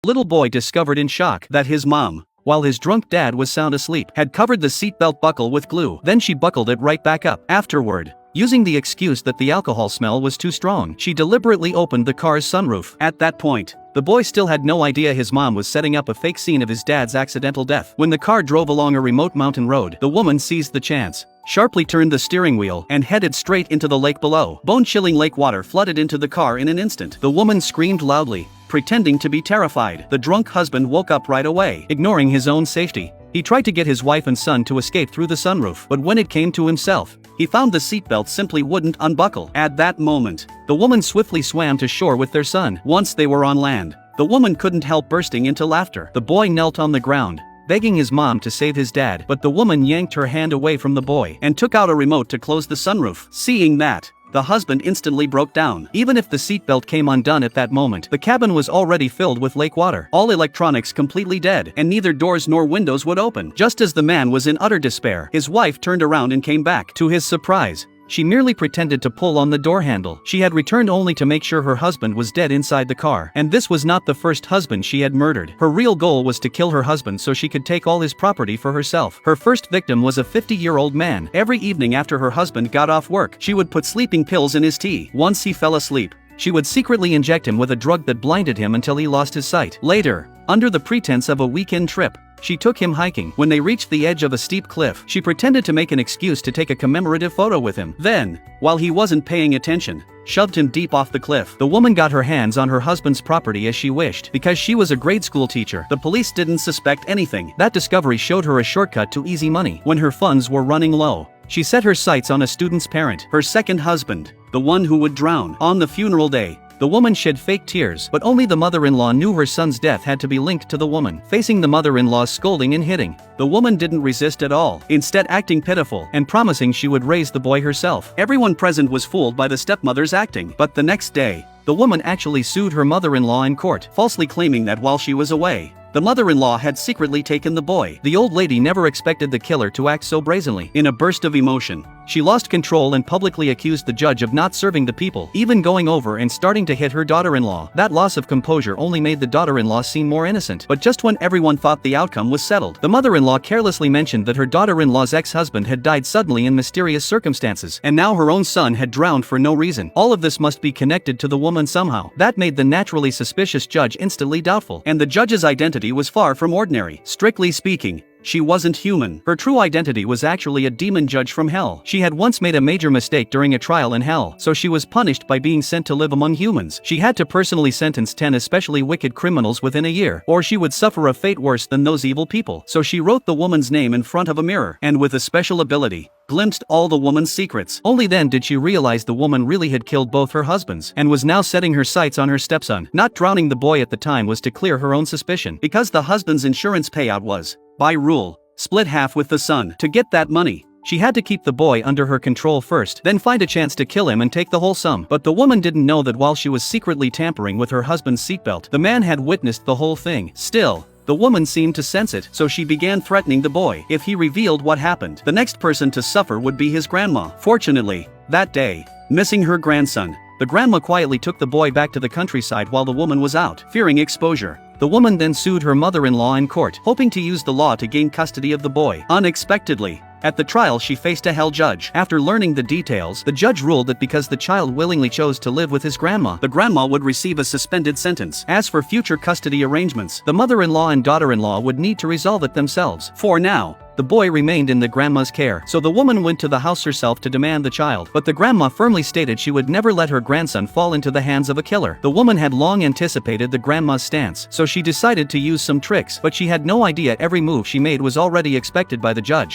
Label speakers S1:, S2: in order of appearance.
S1: Little boy discovered in shock that his mom, while his drunk dad was sound asleep, had covered the seatbelt buckle with glue. Then she buckled it right back up. Afterward, using the excuse that the alcohol smell was too strong, she deliberately opened the car's sunroof. At that point, the boy still had no idea his mom was setting up a fake scene of his dad's accidental death. When the car drove along a remote mountain road, the woman seized the chance, sharply turned the steering wheel, and headed straight into the lake below. Bone-chilling lake water flooded into the car in an instant. The woman screamed loudly, pretending to be terrified. The drunk husband woke up right away, ignoring his own safety. He tried to get his wife and son to escape through the sunroof, but when it came to himself, he found the seatbelt simply wouldn't unbuckle. At that moment, the woman swiftly swam to shore with their son. Once they were on land, the woman couldn't help bursting into laughter. The boy knelt on the ground, begging his mom to save his dad, but the woman yanked her hand away from the boy and took out a remote to close the sunroof. Seeing that, the husband instantly broke down. Even if the seatbelt came undone at that moment, the cabin was already filled with lake water, all electronics completely dead, and neither doors nor windows would open. Just as the man was in utter despair, his wife turned around and came back. To his surprise, she merely pretended to pull on the door handle. She had returned only to make sure her husband was dead inside the car. And this was not the first husband she had murdered. Her real goal was to kill her husband so she could take all his property for herself. Her first victim was a 50-year-old man. Every evening after her husband got off work, she would put sleeping pills in his tea. Once he fell asleep, she would secretly inject him with a drug that blinded him until he lost his sight. Later, under the pretense of a weekend trip, she took him hiking. When they reached the edge of a steep cliff, she pretended to make an excuse to take a commemorative photo with him. Then, while he wasn't paying attention, shoved him deep off the cliff. The woman got her hands on her husband's property as she wished. Because she was a grade school teacher, the police didn't suspect anything. That discovery showed her a shortcut to easy money. When her funds were running low, she set her sights on a student's parent, her second husband, the one who would drown. On the funeral day, the woman shed fake tears, but only the mother-in-law knew her son's death had to be linked to the woman. Facing the mother-in-law's scolding and hitting, the woman didn't resist at all, instead acting pitiful and promising she would raise the boy herself. Everyone present was fooled by the stepmother's acting, but the next day, the woman actually sued her mother-in-law in court, falsely claiming that while she was away, the mother-in-law had secretly taken the boy. The old lady never expected the killer to act so brazenly. In a burst of emotion, she lost control and publicly accused the judge of not serving the people, even going over and starting to hit her daughter-in-law. That loss of composure only made the daughter-in-law seem more innocent. But just when everyone thought the outcome was settled, the mother-in-law carelessly mentioned that her daughter-in-law's ex-husband had died suddenly in mysterious circumstances, and now her own son had drowned for no reason. All of this must be connected to the woman somehow. That made the naturally suspicious judge instantly doubtful, and the judge's identity was far from ordinary. Strictly speaking, she wasn't human. Her true identity was actually a demon judge from hell. She had once made a major mistake during a trial in hell, so she was punished by being sent to live among humans. She had to personally sentence 10 especially wicked criminals within a year, or she would suffer a fate worse than those evil people. So she wrote the woman's name in front of a mirror, and with a special ability, glimpsed all the woman's secrets. Only then did she realize the woman really had killed both her husbands, and was now setting her sights on her stepson. Not drowning the boy at the time was to clear her own suspicion, because the husband's insurance payout was, by rule, split half with the son. To get that money, she had to keep the boy under her control first, then find a chance to kill him and take the whole sum. But the woman didn't know that while she was secretly tampering with her husband's seatbelt, the man had witnessed the whole thing. Still, the woman seemed to sense it, so she began threatening the boy. If he revealed what happened, the next person to suffer would be his grandma. Fortunately, that day, missing her grandson, the grandma quietly took the boy back to the countryside while the woman was out. Fearing exposure, the woman then sued her mother-in-law in court, hoping to use the law to gain custody of the boy. Unexpectedly, at the trial she faced a hell judge. After learning the details, the judge ruled that because the child willingly chose to live with his grandma, the grandma would receive a suspended sentence. As for future custody arrangements, the mother-in-law and daughter-in-law would need to resolve it themselves. For now, the boy remained in the grandma's care, so the woman went to the house herself to demand the child, but the grandma firmly stated she would never let her grandson fall into the hands of a killer. The woman had long anticipated the grandma's stance, so she decided to use some tricks, but she had no idea every move she made was already expected by the judge.